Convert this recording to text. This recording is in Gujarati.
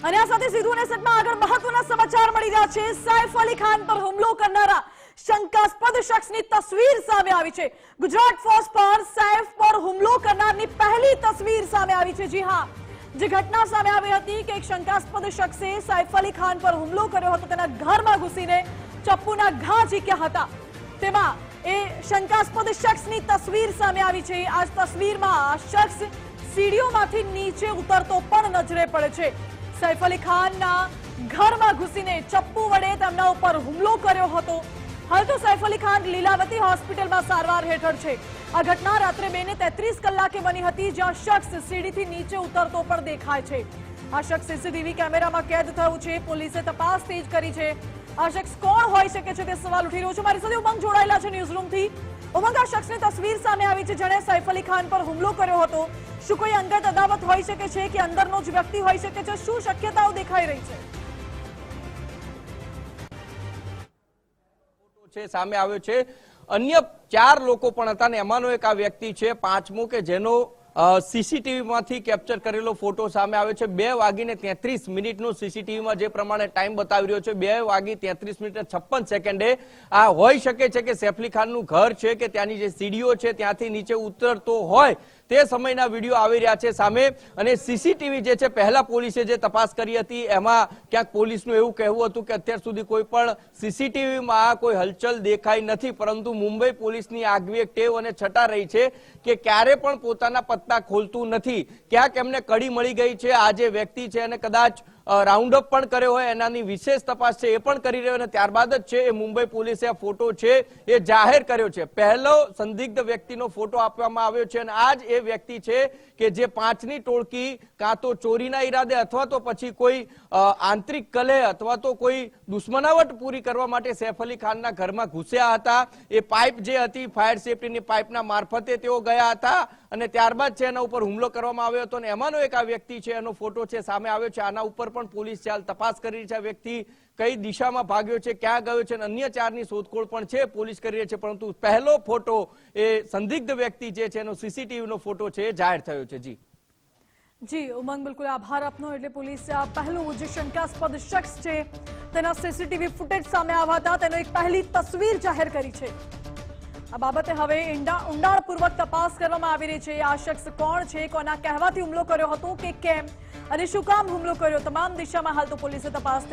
અને આ સાથે સીધું અને સટમાં આગળ મહત્વના સમાચાર મળી રહ્યા છે। સૈફ અલી ખાન પર હુમલો કરનારા શંકાસ્પદ શખ્સની તસવીર સામે આવી છે। ગુજરાત ફોર્સ પર સૈફ પર હુમલો કરનારની પહેલી તસવીર સામે આવી છે। જી હા, જે ઘટના સામે આવી હતી કે એક શંકાસ્પદ શખ્સે સૈફ અલી ખાન પર હુમલો કર્યો હતો। તેના ઘરમાં ઘૂસીને ચપ્પુના ઘા ઝીક્યા હતા। તેમાં એ શંકાસ્પદ શખ્સની તસવીર સામે આવી છે। આ તસવીરમાં આ શખ્સ સીડીઓમાંથી નીચે ઉતરતો પણ નજરે પડે છે। સૈફ અલી ખાનના ઘરમાં ઘૂસીને ચપ્પુ વડે તેમના ઉપર હુમલો કર્યો હતો। હાલ તો સૈફ અલી ખાન લીલાવતી હોસ્પિટલમાં સારવાર હેઠળ છે। આ ઘટના રાત્રે 2:33 કલાકે બની હતી, જ્યાં શખ્સ સીડીથી નીચે ઉતરતો પણ દેખાય છે। આ શખ્સ સીસીટીવી કેમેરામાં કેદ થયું છે। પોલીસે તપાસ તેજ કરી છે। આ શખ્સ કોણ હોઈ શકે છે તે સવાલ ઉઠી રહ્યો છે। મારી સાથે ઉમંગ જોડાયેલા છે ન્યૂઝરૂમથી। ઉમંગ, આ શખ્સની તસવીર સામે આવી છે જેણે સૈફ અલી ખાન પર હુમલો કર્યો હતો। શું કોઈ અંગત અદાવત હોઈ શકે છે કે અંદરનો જ વ્યક્તિ હોઈ શકે છે? શું શક્યતાઓ દેખાઈ રહી છે? સામે આવ્યો છે અન્ય 4 લોકો પણ હતા ને એમાંનો એક આ વ્યક્તિ છે પાંચમો કે જેનો સીસીટીવી માંથી કેપ્ચર કરેલો ફોટો સામે આવ્યો છે। 2:33 નું સીસીટીવીમાં જે પ્રમાણે ટાઈમ બતાવી રહ્યો છે 2:33:56 આ હોઈ શકે છે કે સૈફ અલી ખાનનું ઘર છે કે ત્યાંની જે સીડીઓ છે ત્યાંથી નીચે ઉતરતો હોય તે સમયના વિડીયો આવી રહ્યા છે સામે। અને સીસીટીવી જે છે પહેલા પોલીસે જે તપાસ કરી હતી એમાં ક્યાંક પોલીસનું એવું કહેવું હતું કે અત્યાર સુધી કોઈ પણ સીસીટીવીમાં કોઈ હલચલ દેખાઈ નથી, પરંતુ મુંબઈ પોલીસની આગવી એક ટેવ અને છટા રહી છે કે ક્યારે પણ પોતાના પત્તા ખોલતું નથી। ક્યાંક એમને કડી મળી ગઈ છે। આ જે વ્યક્તિ છે એને કદાચ રાઉન્ડ અપ પણ કર્યો હોય, એનાની વિશેષ તપાસ છે એ પણ કરી રહ્યો અને ત્યારબાદ જ છે એ મુંબઈ પોલીસે આ ફોટો છે એ જાહેર કર્યો છે। પહેલો સંદિગ્ધ વ્યક્તિનો ફોટો આપવામાં આવ્યો છે અને આ જ એ વ્યક્તિ છે કે જે 5ની ટોળકી કાં તો ચોરીના ઈરાદે અથવા તો પછી કોઈ આંતરિક કલહ અથવા તો કોઈ દુશ્મનાવટ પૂરી કરવા માટે સૈફ અલી ખાનના ઘરમાં ઘૂસ્યા હતા। એ પાઇપ જે હતી ફાયર સેફટીની પાઇપના મારફતે તેઓ ગયા હતા અને ત્યારબાદ છે એના ઉપર હુમલો કરવામાં આવ્યો હતો અને એમાંનો એક આ વ્યક્તિ છે એનો ફોટો છે સામે આવ્યો છે। આના ઉપર પણ પોલીસ હાલ તપાસ કરી રહી છે। આ વ્યક્તિ કઈ દિશામાં ભાગ્યો છે, ક્યાં ગયો છે, અન્ય 4ની શોધખોળ પણ છે પોલીસ કરી રહી છે, પરંતુ પહેલો ફોટો એ સંદિગ્ધ વ્યક્તિ જે છે એનો સીસીટીવીનો ફોટો છે જાહેર થયો છે। જી ઉમંગ, બિલકુલ આભાર આપનો। એટલે પોલીસે આ પહેલું જે શંકાસ્પદ શખ્સ છે તેના સીસીટીવી ફૂટેજ સામે આવ્યા હતા, તેનો એક પહેલી તસવીર જાહેર કરી છે। આ બાબતે હવે ઊંડાણપૂર્વક તપાસ કરવામાં આવી રહી છે। આ શખ્સ કોણ છે, કોના કહેવાથી હુમલો કર્યો હતો કે કેમ અને શું કામ હુમલો કર્યો, તમામ દિશામાં હાલ તો પોલીસે તપાસ